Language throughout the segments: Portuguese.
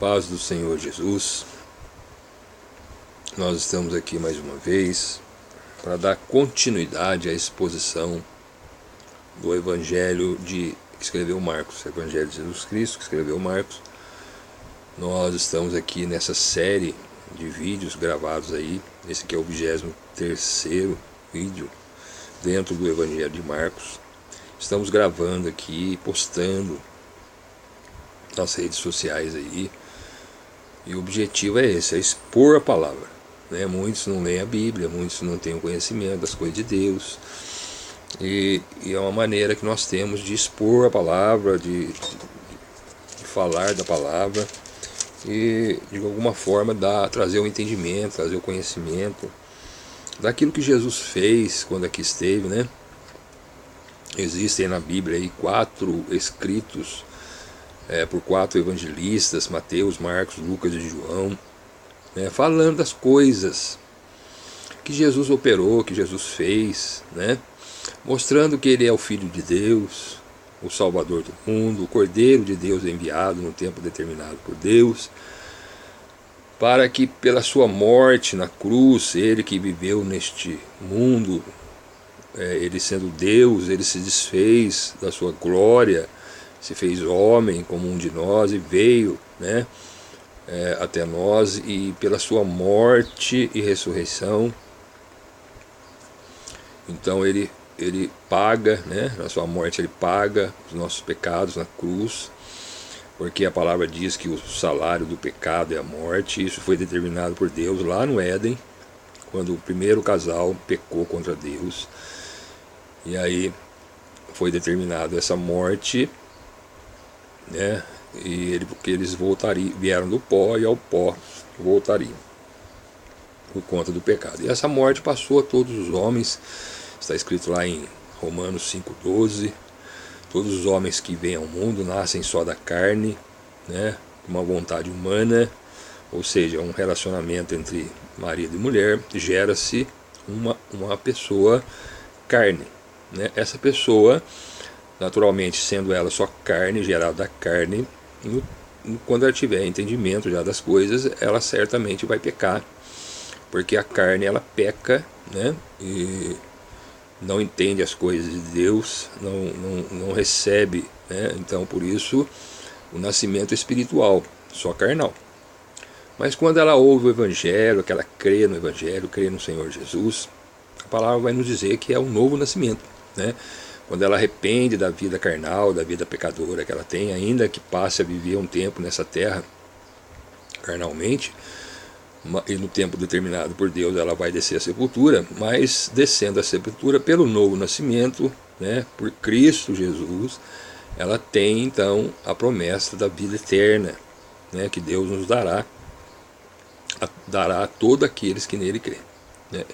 Paz do Senhor Jesus. Nós estamos aqui mais uma vez para dar continuidade à exposição do Evangelho que escreveu Marcos, Evangelho de Jesus Cristo, que escreveu Marcos. Nós estamos aqui nessa série de vídeos gravados aí. Esse aqui é o 23º vídeo dentro do Evangelho de Marcos. Estamos gravando aqui, postando nas redes sociais aí. E o objetivo é esse, é expor a palavra, né? Muitos não leem a Bíblia, muitos não têm o conhecimento das coisas de Deus. E é uma maneira que nós temos de expor a palavra, de falar da palavra e de alguma forma trazer o entendimento, trazer o conhecimento daquilo que Jesus fez quando aqui esteve, né? Existem na Bíblia aí 4 escritos por 4 evangelistas, Mateus, Marcos, Lucas e João, né, falando das coisas que Jesus operou, que Jesus fez, né, mostrando que Ele é o Filho de Deus, o Salvador do mundo, o Cordeiro de Deus enviado no tempo determinado por Deus, para que pela sua morte na cruz, Ele que viveu neste mundo, Ele sendo Deus, Ele se desfez da sua glória, se fez homem como um de nós e veio, né, até nós, e pela sua morte e ressurreição, então ele paga, né, na sua morte ele paga os nossos pecados na cruz, porque a palavra diz que o salário do pecado é a morte. Isso foi determinado por Deus lá no Éden, quando o primeiro casal pecou contra Deus, e aí foi determinado essa morte, né? Porque eles vieram do pó e ao pó voltariam por conta do pecado. E essa morte passou a todos os homens. Está escrito lá em Romanos 5,12: todos os homens que vêm ao mundo nascem só da carne, né? Uma vontade humana, ou seja, um relacionamento entre marido e mulher, gera-se uma pessoa carne, né? Essa pessoa, naturalmente, sendo ela só carne, gerada da carne, quando ela tiver entendimento já das coisas, ela certamente vai pecar, porque a carne ela peca, né? E não entende as coisas de Deus, não recebe, né? Então por isso o nascimento espiritual, só carnal. Mas quando ela ouve o Evangelho, que ela crê no Evangelho, crê no Senhor Jesus, a palavra vai nos dizer que é um novo nascimento, né? Quando ela arrepende da vida carnal, da vida pecadora que ela tem, ainda que passe a viver um tempo nessa terra carnalmente, e no tempo determinado por Deus ela vai descer à sepultura, mas descendo à sepultura pelo novo nascimento, né, por Cristo Jesus, ela tem então a promessa da vida eterna, né, que Deus nos dará a todos aqueles que nele crêem, né?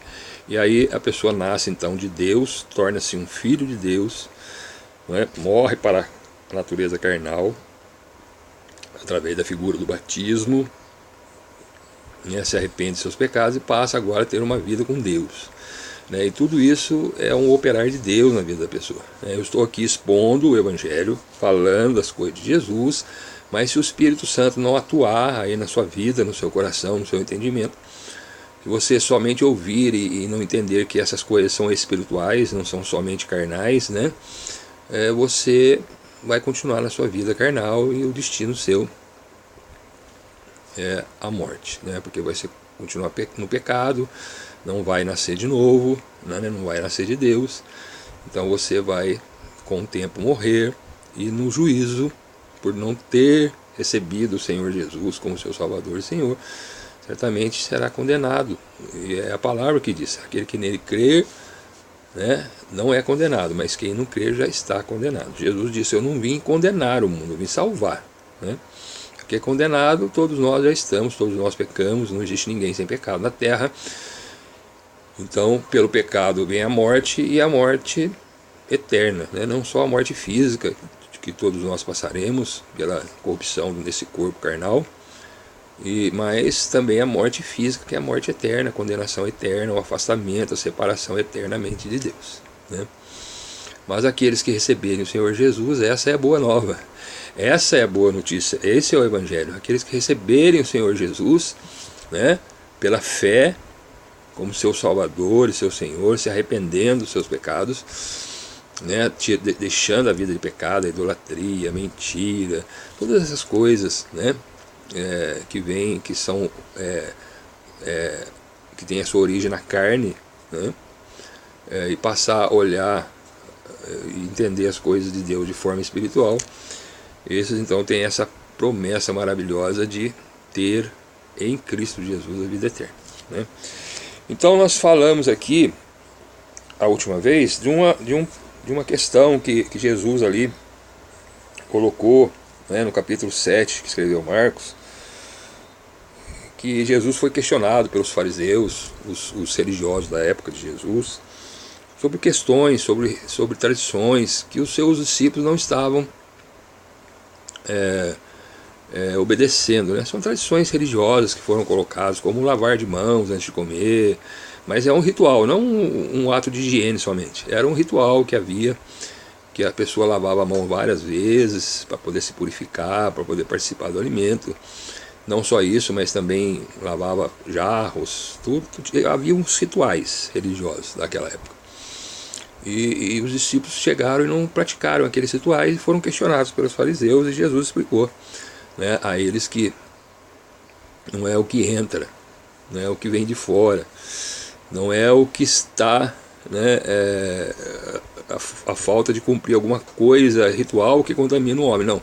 E aí a pessoa nasce então de Deus, torna-se um filho de Deus, né? Morre para a natureza carnal através da figura do batismo, né? Se arrepende de seus pecados e passa agora a ter uma vida com Deus, né? E tudo isso é um operar de Deus na vida da pessoa, né? Eu estou aqui expondo o Evangelho, falando das coisas de Jesus, mas se o Espírito Santo não atuar aí na sua vida, no seu coração, no seu entendimento, se você somente ouvir e não entender que essas coisas são espirituais, não são somente carnais, né? Você vai continuar na sua vida carnal e o destino seu é a morte, né? Porque vai continuar no pecado, não vai nascer de novo, né? Não vai nascer de Deus. Então você vai com o tempo morrer e no juízo, por não ter recebido o Senhor Jesus como seu Salvador e Senhor, certamente será condenado. E é a palavra que diz: aquele que nele crer, né, não é condenado, mas quem não crer já está condenado. Jesus disse: eu não vim condenar o mundo, eu vim salvar, né? Porque condenado todos nós já estamos, todos nós pecamos, não existe ninguém sem pecado na terra. Então pelo pecado vem a morte, e a morte eterna, né? Não só a morte física que todos nós passaremos pela corrupção desse corpo carnal, mas também a morte física, que é a morte eterna, a condenação eterna, o afastamento, a separação eternamente de Deus, né? Mas aqueles que receberem o Senhor Jesus, essa é a boa nova. Essa é a boa notícia, esse é o Evangelho. Aqueles que receberem o Senhor Jesus, né, pela fé, como seu Salvador e seu Senhor, se arrependendo dos seus pecados, né, deixando a vida de pecado, a idolatria, a mentira, todas essas coisas, né, que vêm, que são, que tem a sua origem na carne, né, e passar a olhar e entender as coisas de Deus de forma espiritual. Esses então têm essa promessa maravilhosa de ter em Cristo Jesus a vida eterna, né? Então nós falamos aqui a última vez de uma questão que Jesus ali colocou, né, no capítulo 7 que escreveu Marcos, que Jesus foi questionado pelos fariseus, os religiosos da época de Jesus, sobre questões, sobre tradições que os seus discípulos não estavam obedecendo, né? São tradições religiosas que foram colocadas, como lavar de mãos antes de comer, mas é um ritual, não um ato de higiene somente. Era um ritual que havia, que a pessoa lavava a mão várias vezes para poder se purificar, para poder participar do alimento. Não só isso, mas também lavava jarros, tudo. Havia uns rituais religiosos naquela época. E os discípulos chegaram e não praticaram aqueles rituais e foram questionados pelos fariseus, e Jesus explicou, né, a eles que não é o que entra, não é o que vem de fora, não é o que está, né, a falta de cumprir alguma coisa ritual que contamina o homem, não,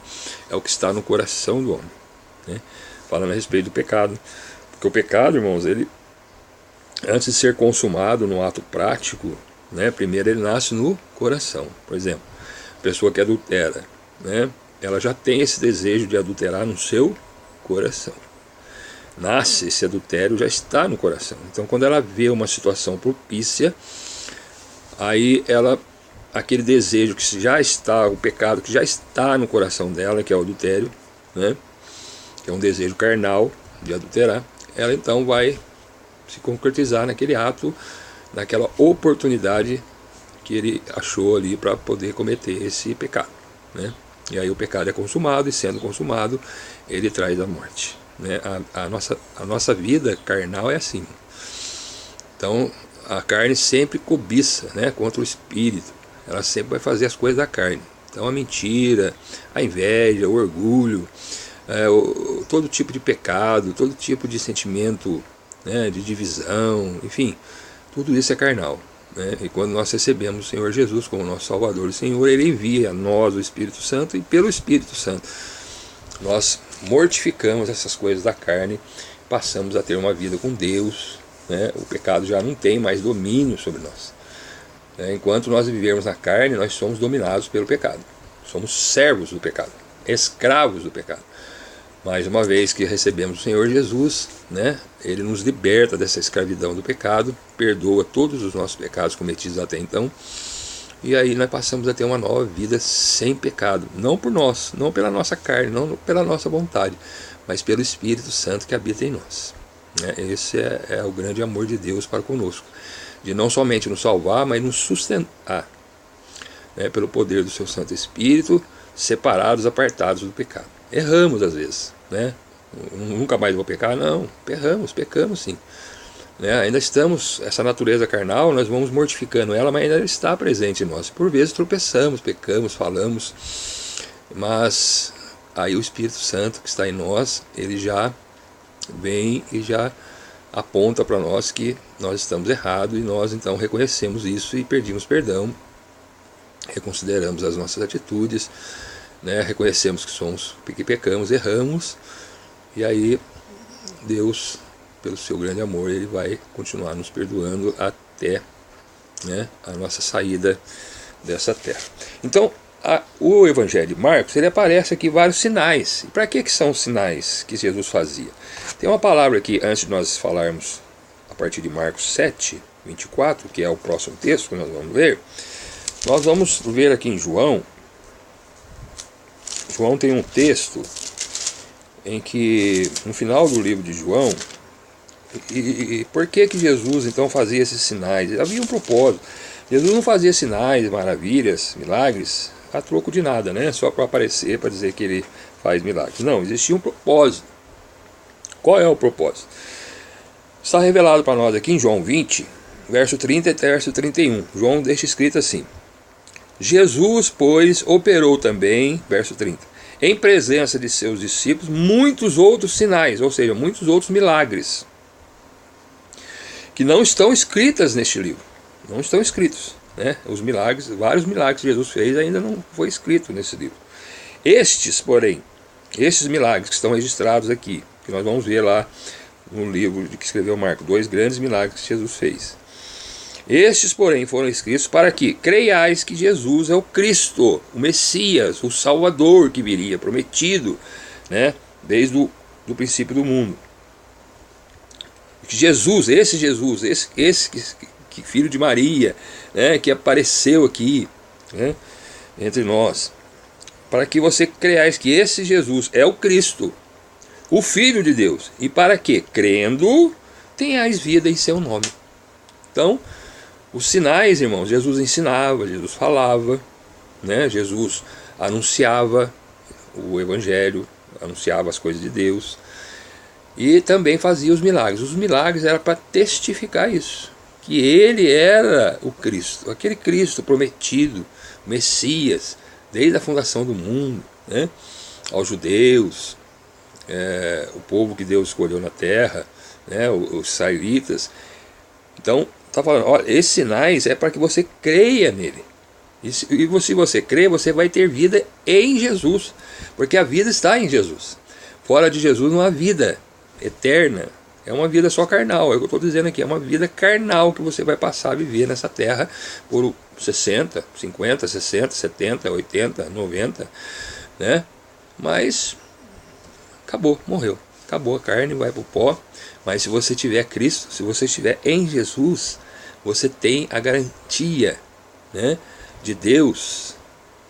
é o que está no coração do homem, né? Falando a respeito do pecado, porque o pecado, irmãos, ele, antes de ser consumado no ato prático, né, primeiro ele nasce no coração. Por exemplo, a pessoa que adultera, né, ela já tem esse desejo de adulterar no seu coração. Nasce, esse adultério já está no coração. Então quando ela vê uma situação propícia, aí ela, aquele desejo que já está, o pecado que já está no coração dela, que é o adultério, né, que é um desejo carnal de adulterar, ela então vai se concretizar naquele ato, naquela oportunidade que ele achou ali para poder cometer esse pecado, né? E aí o pecado é consumado, e sendo consumado, ele traz a morte, né? A nossa vida carnal é assim. Então a carne sempre cobiça, né, contra o espírito. Ela sempre vai fazer as coisas da carne. Então a mentira, a inveja, o orgulho, todo tipo de pecado, todo tipo de sentimento, né, de divisão, enfim, tudo isso é carnal, né? E quando nós recebemos o Senhor Jesus como nosso Salvador e Senhor, Ele envia a nós o Espírito Santo, e pelo Espírito Santo nós mortificamos essas coisas da carne, passamos a ter uma vida com Deus, né? O pecado já não tem mais domínio sobre nós, né? Enquanto nós vivermos na carne, nós somos dominados pelo pecado, somos servos do pecado, escravos do pecado. Mas uma vez que recebemos o Senhor Jesus, né, Ele nos liberta dessa escravidão do pecado, perdoa todos os nossos pecados cometidos até então, e aí nós passamos a ter uma nova vida sem pecado, não por nós, não pela nossa carne, não pela nossa vontade, mas pelo Espírito Santo que habita em nós, né? Esse é o grande amor de Deus para conosco, de não somente nos salvar, mas nos sustentar, né, pelo poder do seu Santo Espírito, separados, apartados do pecado. Erramos às vezes, né? Nunca mais vou pecar? Não, pecamos sim, né? Ainda estamos, essa natureza carnal, nós vamos mortificando ela, mas ainda está presente em nós. Por vezes tropeçamos, pecamos, falamos, mas aí o Espírito Santo que está em nós, ele já vem e já aponta para nós que nós estamos errados, e nós então reconhecemos isso e pedimos perdão, reconsideramos as nossas atitudes, né? Reconhecemos que pecamos, erramos, e aí Deus, pelo seu grande amor, Ele vai continuar nos perdoando até, né, a nossa saída dessa terra. Então o Evangelho de Marcos, ele aparece aqui vários sinais. E para que são os sinais que Jesus fazia? Tem uma palavra aqui, antes de nós falarmos a partir de Marcos 7, 24, que é o próximo texto que nós vamos ler. Nós vamos ver aqui em João tem um texto em que, no final do livro de João, e por que Jesus então fazia esses sinais? Havia um propósito. Jesus não fazia sinais, maravilhas, milagres a troco de nada, né? Só para aparecer, para dizer que ele faz milagres. Não, existia um propósito. Qual é o propósito? Está revelado para nós aqui em João 20, verso 30 até verso 31. João deixa escrito assim: Jesus, pois, operou também, verso 30, em presença de seus discípulos, muitos outros sinais, ou seja, muitos outros milagres, que não estão escritas neste livro. Não estão escritos, né? Os milagres, vários milagres que Jesus fez ainda não foi escrito nesse livro. Estes, porém, estes milagres que estão registrados aqui, que nós vamos ver lá no livro de que escreveu Marcos, 2 grandes milagres que Jesus fez. Estes, porém, foram escritos para que creiais que Jesus é o Cristo, o Messias, o Salvador que viria, prometido, né, desde o princípio do mundo. Jesus, esse que filho de Maria, né, que apareceu aqui, né, entre nós, para que você creiais que esse Jesus é o Cristo, o Filho de Deus, e para que, crendo, tenhais vida em seu nome. Então, os sinais, irmãos, Jesus ensinava, Jesus falava, né, Jesus anunciava o Evangelho, anunciava as coisas de Deus, e também fazia os milagres. Os milagres eram para testificar isso, que ele era o Cristo, aquele Cristo prometido, Messias, desde a fundação do mundo, né, aos judeus, o povo que Deus escolheu na terra, né, os israelitas. Então, está falando, olha, esses sinais é para que você creia nele. E se você crer, você vai ter vida em Jesus, porque a vida está em Jesus. Fora de Jesus não há vida eterna, é uma vida só carnal, é o que eu estou dizendo aqui, é uma vida carnal que você vai passar a viver nessa terra por 60, 50, 60, 70, 80, 90, né? Mas acabou, morreu, acabou, a carne vai para o pó. Mas se você tiver Cristo, se você estiver em Jesus, você tem a garantia, né, de Deus,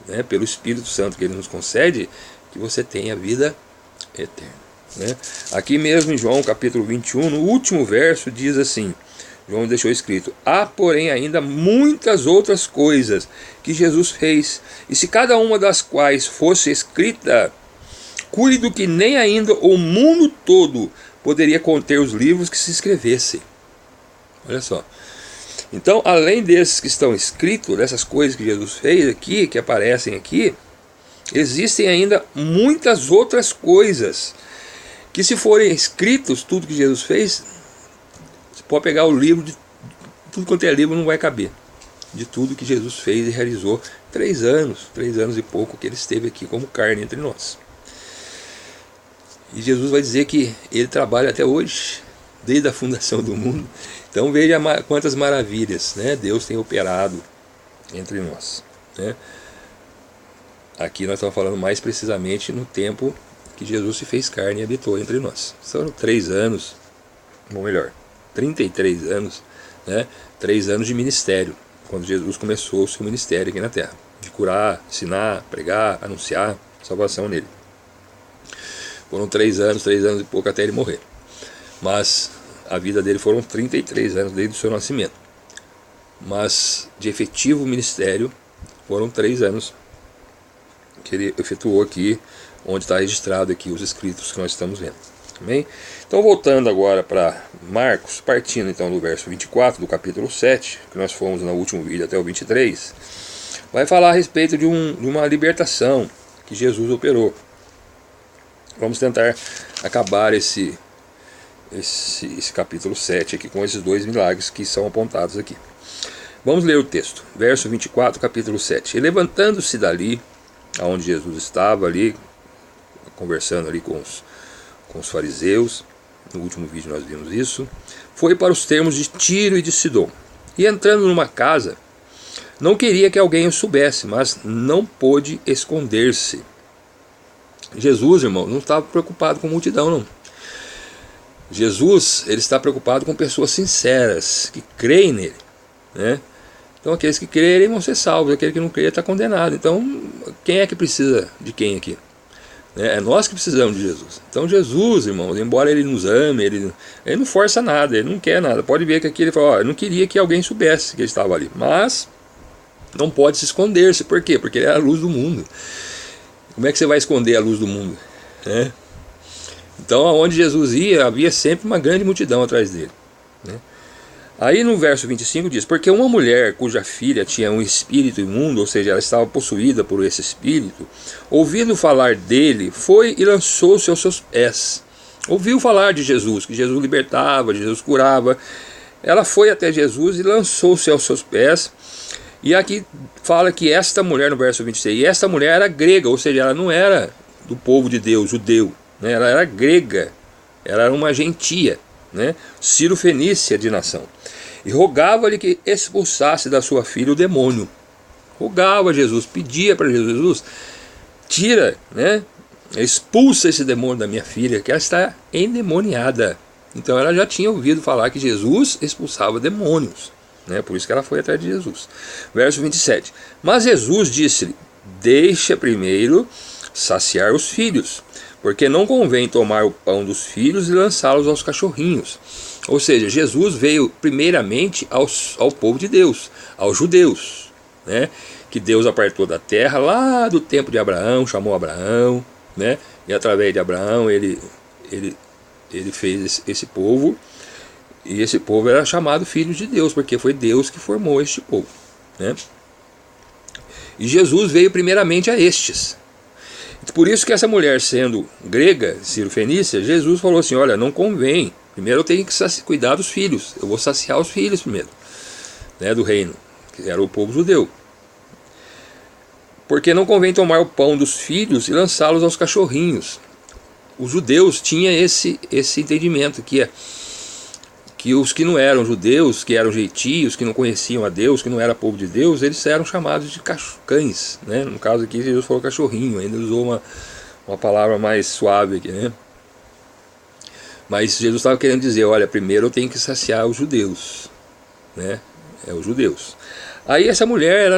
né, pelo Espírito Santo que Ele nos concede, que você tem a vida eterna, né? Aqui mesmo em João capítulo 21, no último verso, diz assim, João deixou escrito: há porém ainda muitas outras coisas que Jesus fez, e se cada uma das quais fosse escrita, cuido que nem ainda o mundo todo poderia conter os livros que se escrevessem. Olha só. Então, além desses que estão escritos, dessas coisas que Jesus fez aqui, que aparecem aqui, existem ainda muitas outras coisas, que se forem escritos, tudo que Jesus fez, você pode pegar o livro, de tudo quanto é livro não vai caber, de tudo que Jesus fez e realizou 3 anos e pouco que Ele esteve aqui como carne entre nós. E Jesus vai dizer que Ele trabalha até hoje, desde a fundação do mundo. Então veja quantas maravilhas, né, Deus tem operado entre nós, né? Aqui nós estamos falando mais precisamente no tempo que Jesus se fez carne e habitou entre nós. São 3 anos, ou melhor, 33 anos, né, 3 anos de ministério, quando Jesus começou o seu ministério aqui na terra, de curar, ensinar, pregar, anunciar salvação nele. Foram 3 anos e pouco até ele morrer. Mas a vida dele foram 33 anos desde o seu nascimento. Mas de efetivo ministério foram 3 anos que ele efetuou aqui, onde está registrado aqui os escritos que nós estamos vendo. Amém? Então, voltando agora para Marcos, partindo então do verso 24 do capítulo 7, que nós fomos no último vídeo até o 23, vai falar a respeito de uma libertação que Jesus operou. Vamos tentar acabar esse capítulo 7 aqui com esses 2 milagres que são apontados aqui. Vamos ler o texto, verso 24, capítulo 7. E levantando-se dali, aonde Jesus estava ali, conversando ali com os fariseus, no último vídeo nós vimos isso, foi para os termos de Tiro e de Sidom. E entrando numa casa, não queria que alguém o soubesse, mas não pôde esconder-se. Jesus, irmão, não estava preocupado com multidão, não. Jesus, ele está preocupado com pessoas sinceras, que creem nele, né? Então aqueles que crerem vão ser salvos, aquele que não crê está condenado. Então quem é que precisa de quem aqui? É nós que precisamos de Jesus. Então Jesus, irmãos, embora ele nos ame, ele não força nada, ele não quer nada. Pode ver que aqui ele fala, eu não queria que alguém soubesse que ele estava ali, mas não pode se esconder-se. Por quê? Porque ele era a luz do mundo. Como é que você vai esconder a luz do mundo, né? Então, aonde Jesus ia, havia sempre uma grande multidão atrás dele, né? Aí no verso 25 diz: porque uma mulher cuja filha tinha um espírito imundo, ou seja, ela estava possuída por esse espírito, ouvindo falar dele, foi e lançou-se aos seus pés. Ouviu falar de Jesus, que Jesus libertava, Jesus curava. Ela foi até Jesus e lançou-se aos seus pés. E aqui fala que esta mulher, no verso 26, e esta mulher era grega, ou seja, ela não era do povo de Deus, judeu, né? Ela era grega, ela era uma gentia, né? Ciro-fenícia de nação. E rogava-lhe que expulsasse da sua filha o demônio. Rogava a Jesus, pedia para Jesus: tira, né? Expulsa esse demônio da minha filha, que ela está endemoniada. Então ela já tinha ouvido falar que Jesus expulsava demônios, né? Por isso que ela foi atrás de Jesus. Verso 27. Mas Jesus disse-lhe: deixa primeiro saciar os filhos, porque não convém tomar o pão dos filhos e lançá-los aos cachorrinhos. Ou seja, Jesus veio primeiramente ao povo de Deus, aos judeus, né? Que Deus apartou da terra lá do tempo de Abraão, chamou Abraão, né? E através de Abraão ele fez esse povo. E esse povo era chamado filhos de Deus, porque foi Deus que formou este povo, né? E Jesus veio primeiramente a estes. Por isso que essa mulher, sendo grega, Ciro-fenícia, Jesus falou assim: olha, não convém. Primeiro eu tenho que cuidar dos filhos. Eu vou saciar os filhos primeiro, né, do reino, que era o povo judeu. Porque não convém tomar o pão dos filhos e lançá-los aos cachorrinhos. Os judeus tinham esse entendimento, que os que não eram judeus, que eram gentios, que não conheciam a Deus, que não era povo de Deus, eles eram chamados de cães, né? No caso aqui, Jesus falou cachorrinho, ainda usou uma palavra mais suave aqui, né? Mas Jesus estava querendo dizer: olha, primeiro eu tenho que saciar os judeus, né? Os judeus. Aí essa mulher,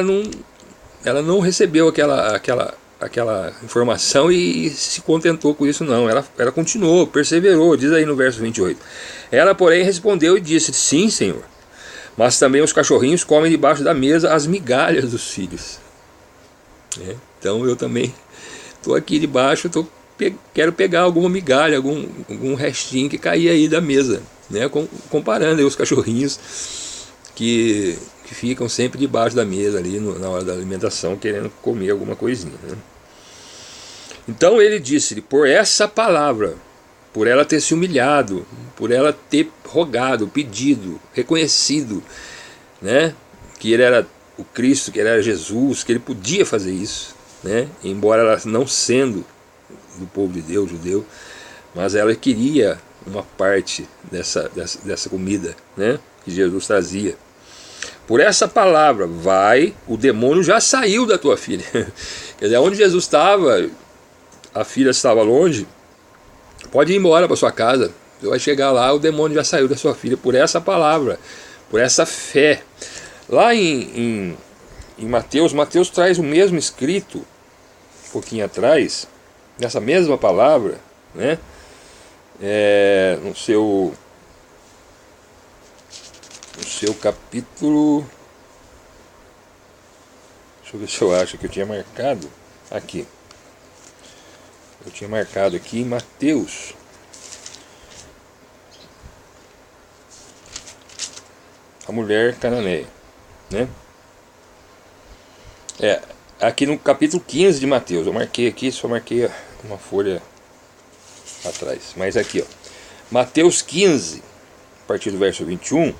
ela não recebeu aquela informação e se contentou com isso, não. Ela continuou, perseverou. Diz aí no verso 28. Ela, porém, respondeu e disse: sim, Senhor, mas também os cachorrinhos comem debaixo da mesa as migalhas dos filhos. Então eu também estou aqui debaixo, quero pegar alguma migalha, algum restinho que cair aí da mesa, né? Comparando aí os cachorrinhos que ficam sempre debaixo da mesa ali na hora da alimentação, querendo comer alguma coisinha, né? Então ele disse-lhe: por essa palavra, por ela ter se humilhado, por ela ter rogado, pedido, reconhecido, né, que ele era o Cristo, que ele era Jesus, que ele podia fazer isso, né, embora ela não sendo do povo de Deus, judeu, mas ela queria uma parte dessa comida, né, que Jesus trazia. Por essa palavra, vai, o demônio já saiu da tua filha. Quer dizer, onde Jesus estava, a filha estava longe, pode ir embora para sua casa. Você vai chegar lá, o demônio já saiu da sua filha. Por essa palavra, por essa fé. Lá em Mateus traz o mesmo escrito, um pouquinho atrás, nessa mesma palavra, né? No seu capítulo, deixa eu ver se eu acho que eu tinha marcado aqui. Eu tinha marcado aqui em Mateus, a mulher cananeia, né? Aqui no capítulo 15 de Mateus, eu marquei aqui, só marquei uma folha atrás, mas aqui, ó, Mateus 15, a partir do verso 21,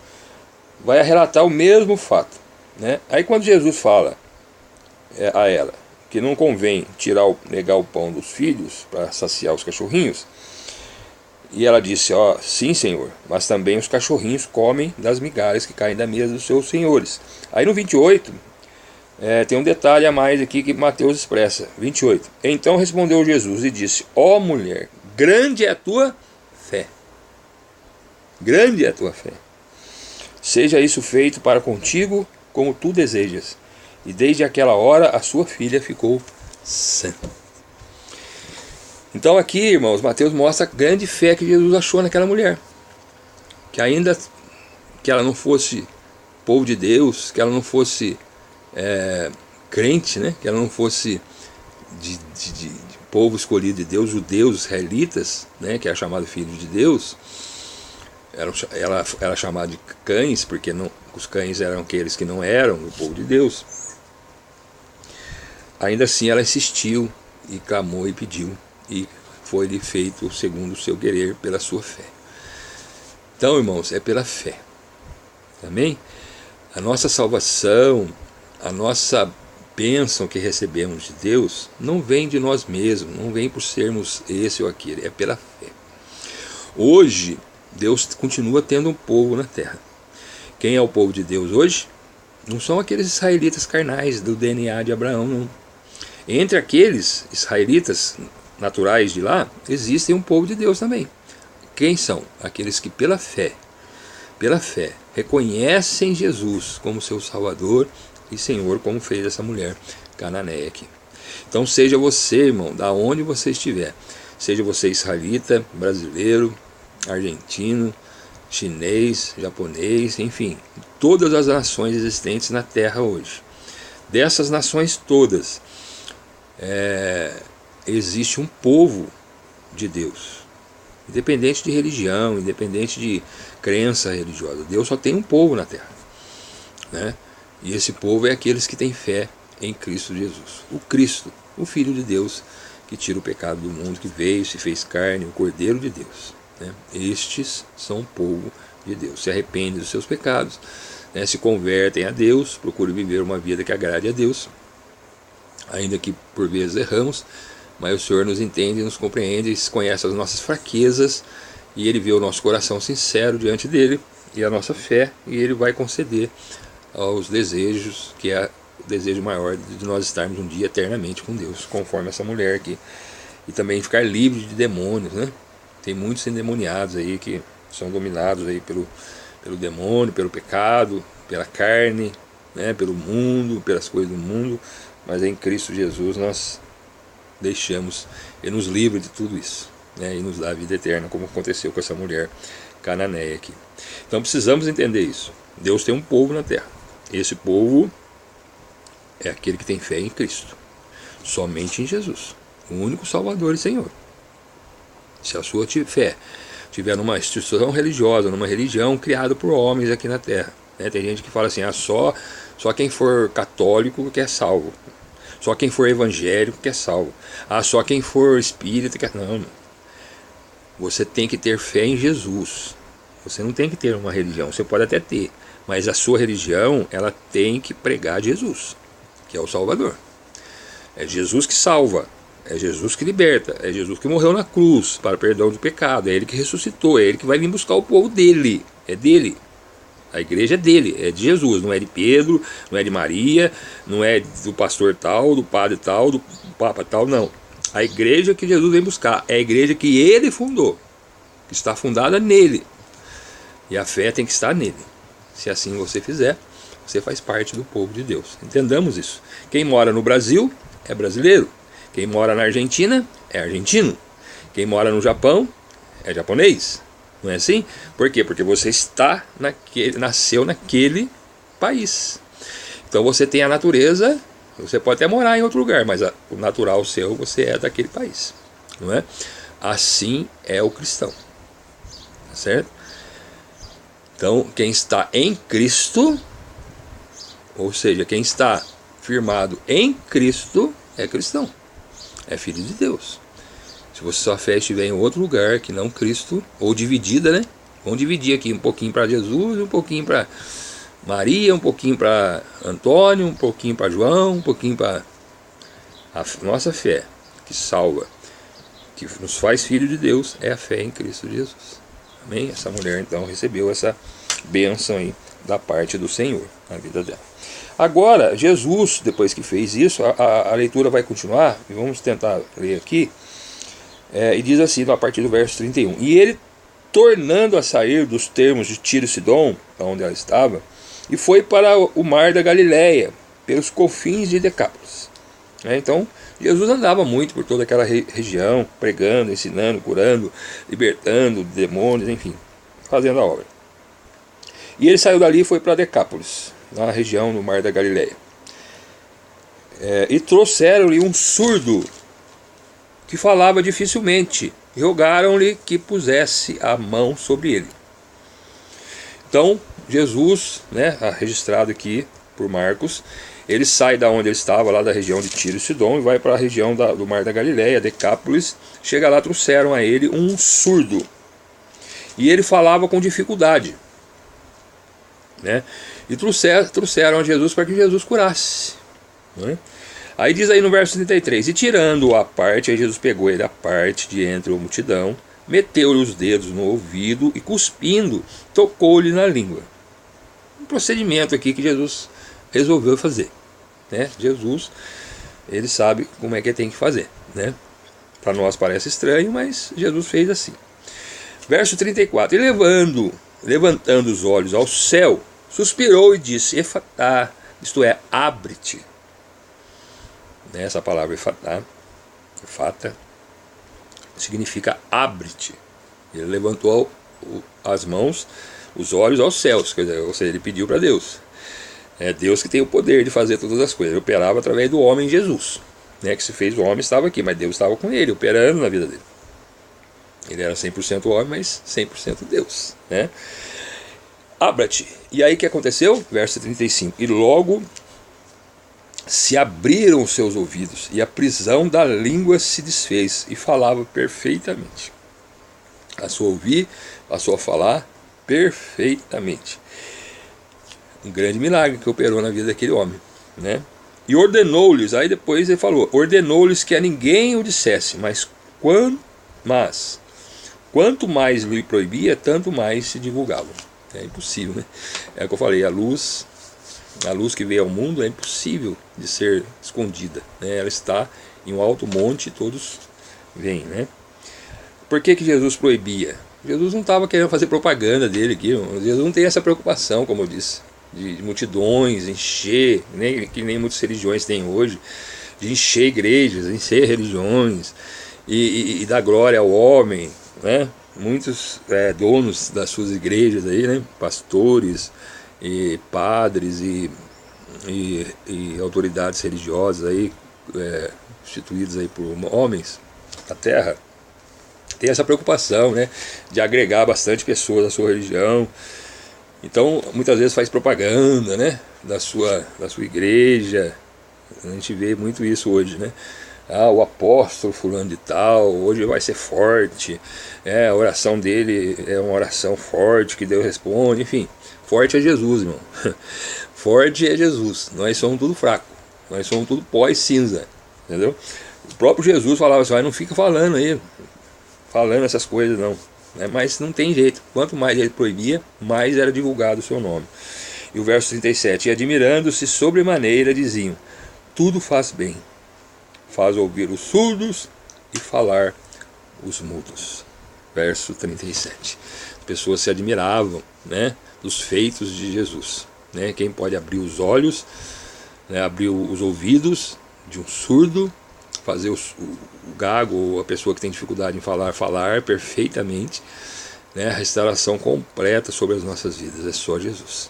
vai relatar o mesmo fato, né? Aí quando Jesus fala a ela que não convém negar o pão dos filhos para saciar os cachorrinhos, e ela disse: ó, sim, Senhor, mas também os cachorrinhos comem das migalhas que caem da mesa dos seus senhores. Aí no 28 tem um detalhe a mais aqui que Mateus expressa. 28. Então respondeu Jesus e disse: ó mulher, grande é a tua fé. Grande é a tua fé. Seja isso feito para contigo como tu desejas. E desde aquela hora a sua filha ficou sã. Então aqui, irmãos, Mateus mostra a grande fé que Jesus achou naquela mulher. Que ainda que ela não fosse povo de Deus, que ela não fosse crente, né? Que ela não fosse de povo escolhido de Deus, judeus, israelitas, né? Que era chamado filho de Deus. Ela era chamada de cães, porque os cães eram aqueles que não eram o povo de Deus. Ainda assim ela insistiu e clamou e pediu, e foi-lhe feito segundo o seu querer pela sua fé. Então, irmãos, é pela fé. Amém? A nossa salvação, a nossa bênção que recebemos de Deus, não vem de nós mesmos, não vem por sermos esse ou aquele, é pela fé. Hoje, Deus continua tendo um povo na terra. Quem é o povo de Deus hoje? Não são aqueles israelitas carnais do DNA de Abraão, não. Entre aqueles israelitas naturais de lá, existem um povo de Deus também. Quem são? Aqueles que pela fé, reconhecem Jesus como seu Salvador e Senhor, como fez essa mulher cananeia aqui. Então seja você, irmão, da onde você estiver, seja você israelita, brasileiro, argentino, chinês, japonês, enfim, todas as nações existentes na terra hoje. Dessas nações todas, existe um povo de Deus, independente de religião, independente de crença religiosa. Deus só tem um povo na terra, né? E esse povo é aqueles que têm fé em Cristo Jesus, o Cristo, o Filho de Deus, que tira o pecado do mundo, que veio, se fez carne, o Cordeiro de Deus, né? Estes são o povo de Deus, se arrependem dos seus pecados, né? Se convertem a Deus, procuram viver uma vida que agrade a Deus, ainda que por vezes erramos, mas o Senhor nos entende, nos compreende, conhece as nossas fraquezas, e Ele vê o nosso coração sincero diante dEle, e a nossa fé, e Ele vai conceder aos desejos, que é o desejo maior de nós estarmos um dia eternamente com Deus, conforme essa mulher aqui, e também ficar livre de demônios, né? Tem muitos endemoniados aí, que são dominados aí pelo demônio, pelo pecado, pela carne, né? Pelo mundo, pelas coisas do mundo, mas em Cristo Jesus nós deixamos, Ele nos livra de tudo isso, né? E nos dá a vida eterna, como aconteceu com essa mulher cananeia aqui. Então precisamos entender isso. Deus tem um povo na terra. Esse povo é aquele que tem fé em Cristo, somente em Jesus, o único Salvador e Senhor. Se a sua fé estiver numa instituição religiosa, numa religião criada por homens aqui na terra, né? Tem gente que fala assim, só quem for católico que é salvo, só quem for evangélico que é salvo, só quem for espírita que é... Não, você tem que ter fé em Jesus. Você não tem que ter uma religião, você pode até ter, mas a sua religião, ela tem que pregar Jesus, que é o Salvador. É Jesus que salva, é Jesus que liberta, é Jesus que morreu na cruz para o perdão do pecado, é Ele que ressuscitou, é Ele que vai vir buscar o povo dele, é dele. A igreja é dele, é de Jesus, não é de Pedro, não é de Maria, não é do pastor tal, do padre tal, do papa tal, não. A igreja que Jesus vem buscar é a igreja que Ele fundou, que está fundada nele. E a fé tem que estar nele. Se assim você fizer, você faz parte do povo de Deus. Entendamos isso. Quem mora no Brasil é brasileiro. Quem mora na Argentina é argentino. Quem mora no Japão é japonês. Não é assim? Por quê? Porque você nasceu naquele país. Então você tem a natureza, você pode até morar em outro lugar, mas o natural seu, você é daquele país. Não é? Assim é o cristão. Tá certo? Então, quem está em Cristo, ou seja, quem está firmado em Cristo, é cristão, é filho de Deus. Se você sua fé estiver em outro lugar que não Cristo, ou dividida, né? Vamos dividir aqui um pouquinho para Jesus, um pouquinho para Maria, um pouquinho para Antônio, um pouquinho para João, um pouquinho para a nossa fé, que salva, que nos faz filho de Deus, é a fé em Cristo Jesus. Amém? Essa mulher então recebeu essa bênção aí da parte do Senhor na vida dela. Agora, Jesus, depois que fez isso, a leitura vai continuar, e vamos tentar ler aqui, e diz assim, a partir do verso 31. E ele, tornando a sair dos termos de Tiro e Sidom, onde ela estava, e foi para o mar da Galileia, pelos confins de Decápolis. Então, Jesus andava muito por toda aquela região, pregando, ensinando, curando, libertando demônios, enfim, fazendo a obra. E ele saiu dali e foi para Decápolis, na região do mar da Galileia. E trouxeram-lhe um surdo que falava dificilmente, e rogaram-lhe que pusesse a mão sobre ele. Então Jesus, né, registrado aqui por Marcos, ele sai da onde ele estava, lá da região de Tiro e Sidom, e vai para a região do Mar da Galileia, Decápolis. Chega lá, trouxeram a ele um surdo, e ele falava com dificuldade, né? E trouxeram a Jesus para que Jesus curasse, né? Aí diz aí no verso 33, e tirando-o à parte, aí Jesus pegou ele à parte de entre a multidão, meteu-lhe os dedos no ouvido e, cuspindo, tocou-lhe na língua. Um procedimento aqui que Jesus resolveu fazer, né? Jesus, ele sabe como é que tem que fazer, né? Para nós parece estranho, mas Jesus fez assim. Verso 34, e levantando os olhos ao céu, suspirou e disse, Efatá, isto é, abre-te. Essa palavra efata, significa abre-te. Ele levantou as mãos, os olhos aos céus, quer dizer, ou seja, ele pediu para Deus. É Deus que tem o poder de fazer todas as coisas. Ele operava através do homem Jesus, né, que se fez o homem, estava aqui, mas Deus estava com ele, operando na vida dele. Ele era 100% homem, mas 100% Deus, né? Abra-te. E aí o que aconteceu? Verso 35, e logo se abriram os seus ouvidos, e a prisão da língua se desfez, e falava perfeitamente. Passou a ouvir, passou a falar perfeitamente. Um grande milagre que operou na vida daquele homem, né? E ordenou-lhes, aí depois ele falou, ordenou-lhes que a ninguém o dissesse, mas quanto mais lhe proibia, tanto mais se divulgava. É impossível, né? É o que eu falei, a luz que veio ao mundo é impossível de ser escondida, né? Ela está em um alto monte e todos veem, né? Por que Jesus proibia? Jesus não estava querendo fazer propaganda dele aqui. Jesus não tem essa preocupação, como eu disse, de multidões, encher, né? Que nem muitas religiões têm hoje, de encher igrejas, encher religiões e dar glória ao homem, né? Muitos donos das suas igrejas aí, né? Pastores e padres e autoridades religiosas aí, instituídas aí por homens da terra, tem essa preocupação, né, de agregar bastante pessoas à sua religião. Então muitas vezes faz propaganda, né, da sua igreja. A gente vê muito isso hoje, né? O apóstolo fulano de tal, hoje vai ser forte, a oração dele é uma oração forte que Deus responde, enfim. Forte é Jesus, irmão. Forte é Jesus. Nós somos tudo fraco. Nós somos tudo pó e cinza, entendeu? O próprio Jesus falava assim, não fica falando essas coisas não, né? Mas não tem jeito. Quanto mais ele proibia, mais era divulgado o seu nome. E o verso 37, e admirando-se sobremaneira diziam, tudo faz bem, faz ouvir os surdos e falar os mudos. Verso 37. As pessoas se admiravam, né, dos feitos de Jesus, né? Quem pode abrir os olhos, né, abrir os ouvidos de um surdo, fazer o gago ou a pessoa que tem dificuldade em falar perfeitamente, né? A restauração completa sobre as nossas vidas é só Jesus,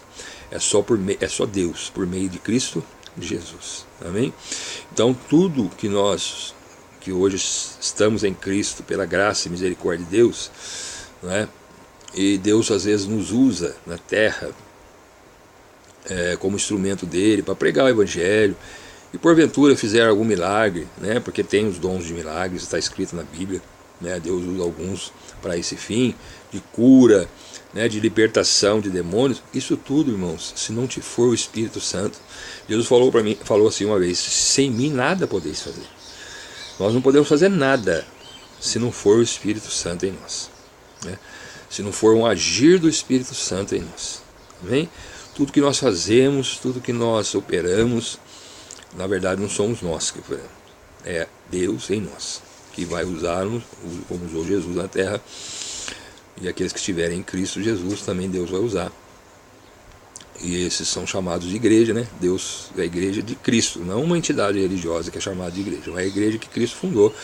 é só Deus por meio de Cristo Jesus, amém? Então tudo que nós que hoje estamos em Cristo pela graça e misericórdia de Deus, né? E Deus às vezes nos usa na terra como instrumento dele para pregar o evangelho, e porventura fizer algum milagre, né? Porque tem os dons de milagres, está escrito na Bíblia, né? Deus usa alguns para esse fim, de cura, né? De libertação de demônios. Isso tudo, irmãos, se não te for o Espírito Santo. Jesus falou assim uma vez, sem mim nada podeis fazer. Nós não podemos fazer nada se não for o Espírito Santo em nós, né? Se não for um agir do Espírito Santo em nós, amém? Tudo que nós fazemos, tudo que nós operamos, na verdade não somos nós que operamos, é Deus em nós, que vai usar-nos, como usou Jesus na terra, e aqueles que estiverem em Cristo Jesus também Deus vai usar. E esses são chamados de igreja, né? Deus é a igreja de Cristo, não uma entidade religiosa que é chamada de igreja, é a igreja que Cristo fundou,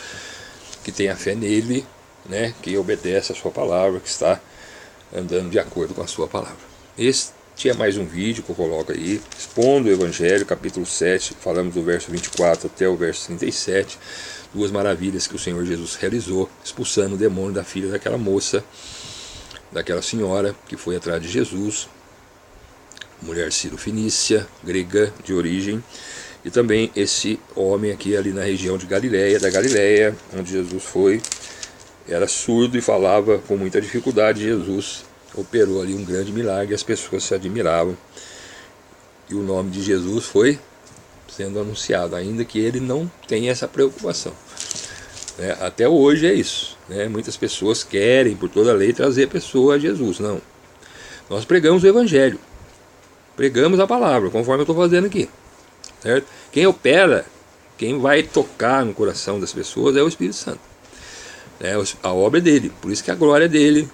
que tem a fé nele, né? Que obedece a sua palavra, que está andando de acordo com a sua palavra. tinha mais um vídeo que eu coloco aí, expondo o Evangelho, capítulo 7, falamos do verso 24 até o verso 37, duas maravilhas que o Senhor Jesus realizou, expulsando o demônio da filha daquela moça, daquela senhora que foi atrás de Jesus, mulher Ciro-fenícia, grega de origem, e também esse homem aqui ali na região de Galileia, da Galileia, onde Jesus foi, era surdo e falava com muita dificuldade. Jesus operou ali um grande milagre, as pessoas se admiravam, e o nome de Jesus foi sendo anunciado, ainda que ele não tenha essa preocupação. Até hoje é isso, muitas pessoas querem, por toda a lei, trazer a pessoa a Jesus. Não, nós pregamos o Evangelho, pregamos a palavra, conforme eu estou fazendo aqui, certo? Quem opera, quem vai tocar no coração das pessoas é o Espírito Santo. A obra é dele, por isso que a glória é dele,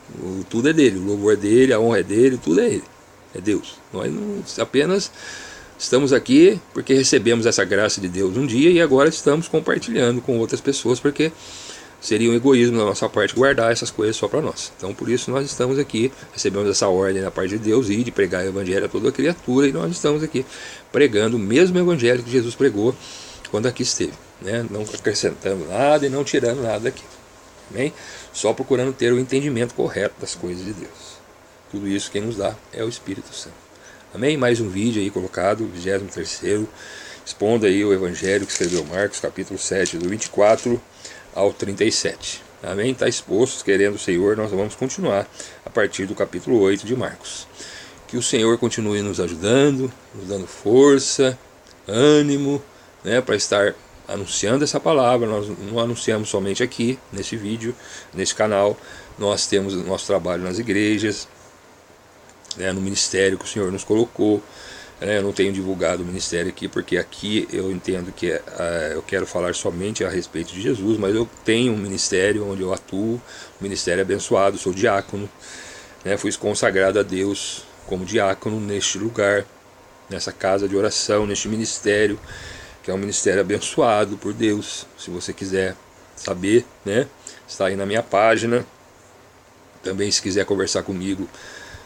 tudo é dele, o louvor é dele, a honra é dele, tudo é ele, é Deus. Nós não apenas estamos aqui porque recebemos essa graça de Deus um dia e agora estamos compartilhando com outras pessoas, porque seria um egoísmo da nossa parte guardar essas coisas só para nós. Então por isso nós estamos aqui, recebemos essa ordem da parte de Deus e de pregar o Evangelho a toda criatura, e nós estamos aqui pregando o mesmo Evangelho que Jesus pregou quando aqui esteve, não acrescentando nada e não tirando nada daqui. Amém? Só procurando ter o entendimento correto das coisas de Deus. Tudo isso quem nos dá é o Espírito Santo. Amém? Mais um vídeo aí colocado, 23º, expondo aí o Evangelho que escreveu Marcos, capítulo 7, do 24 ao 37. Amém? Está exposto, querendo o Senhor, nós vamos continuar a partir do capítulo 8 de Marcos. Que o Senhor continue nos ajudando, nos dando força, ânimo, para estar anunciando essa palavra. Nós não anunciamos somente aqui, nesse vídeo, nesse canal. Nós temos o nosso trabalho nas igrejas, no ministério que o Senhor nos colocou. Eu não tenho divulgado o ministério aqui, porque aqui eu entendo que eu quero falar somente a respeito de Jesus, mas eu tenho um ministério onde eu atuo, um ministério abençoado, sou diácono, fui consagrado a Deus como diácono neste lugar, nessa casa de oração, neste ministério, que é um ministério abençoado por Deus. Se você quiser saber, está aí na minha página. Também, se quiser conversar comigo,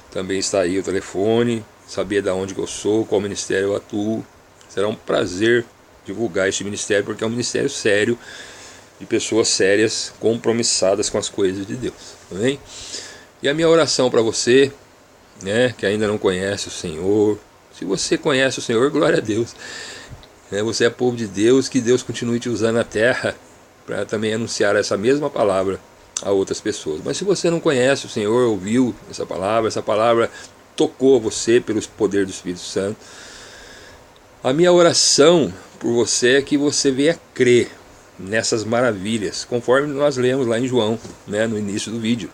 também está aí o telefone, saber de onde que eu sou, qual ministério eu atuo. Será um prazer divulgar este ministério, porque é um ministério sério, de pessoas sérias, compromissadas com as coisas de Deus. Amém? E a minha oração para você, que ainda não conhece o Senhor, se você conhece o Senhor, glória a Deus. Você é povo de Deus, que Deus continue te usando na terra para também anunciar essa mesma palavra a outras pessoas. Mas se você não conhece o Senhor, ouviu essa palavra tocou você pelo poder do Espírito Santo, a minha oração por você é que você venha crer nessas maravilhas, conforme nós lemos lá em João, no início do vídeo.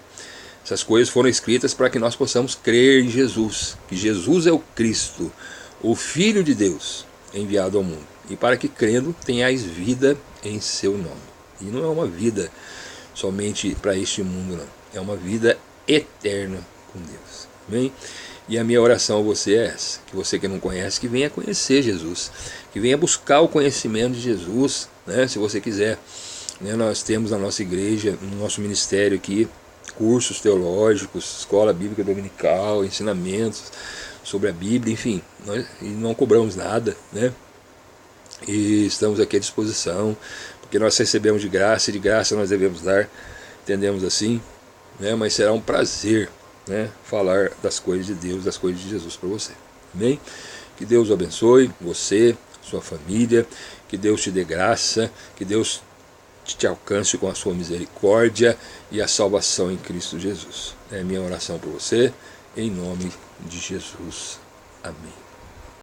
Essas coisas foram escritas para que nós possamos crer em Jesus, que Jesus é o Cristo, o Filho de Deus, enviado ao mundo, e para que crendo tenhais vida em seu nome. E não é uma vida somente para este mundo, não, é uma vida eterna com Deus. Amém? E a minha oração a você é essa, que você que não conhece, que venha conhecer Jesus, que venha buscar o conhecimento de Jesus, se você quiser. Nós temos na nossa igreja, no nosso ministério aqui, cursos teológicos, escola bíblica dominical, ensinamentos sobre a Bíblia, enfim, nós não cobramos nada, e estamos aqui à disposição, porque nós recebemos de graça, e de graça nós devemos dar, entendemos assim, mas será um prazer, falar das coisas de Deus, das coisas de Jesus para você. Amém? Que Deus o abençoe, você, sua família, que Deus te dê graça, que Deus te alcance com a sua misericórdia e a salvação em Cristo Jesus. É a minha oração por você, em nome de Jesus. Amém.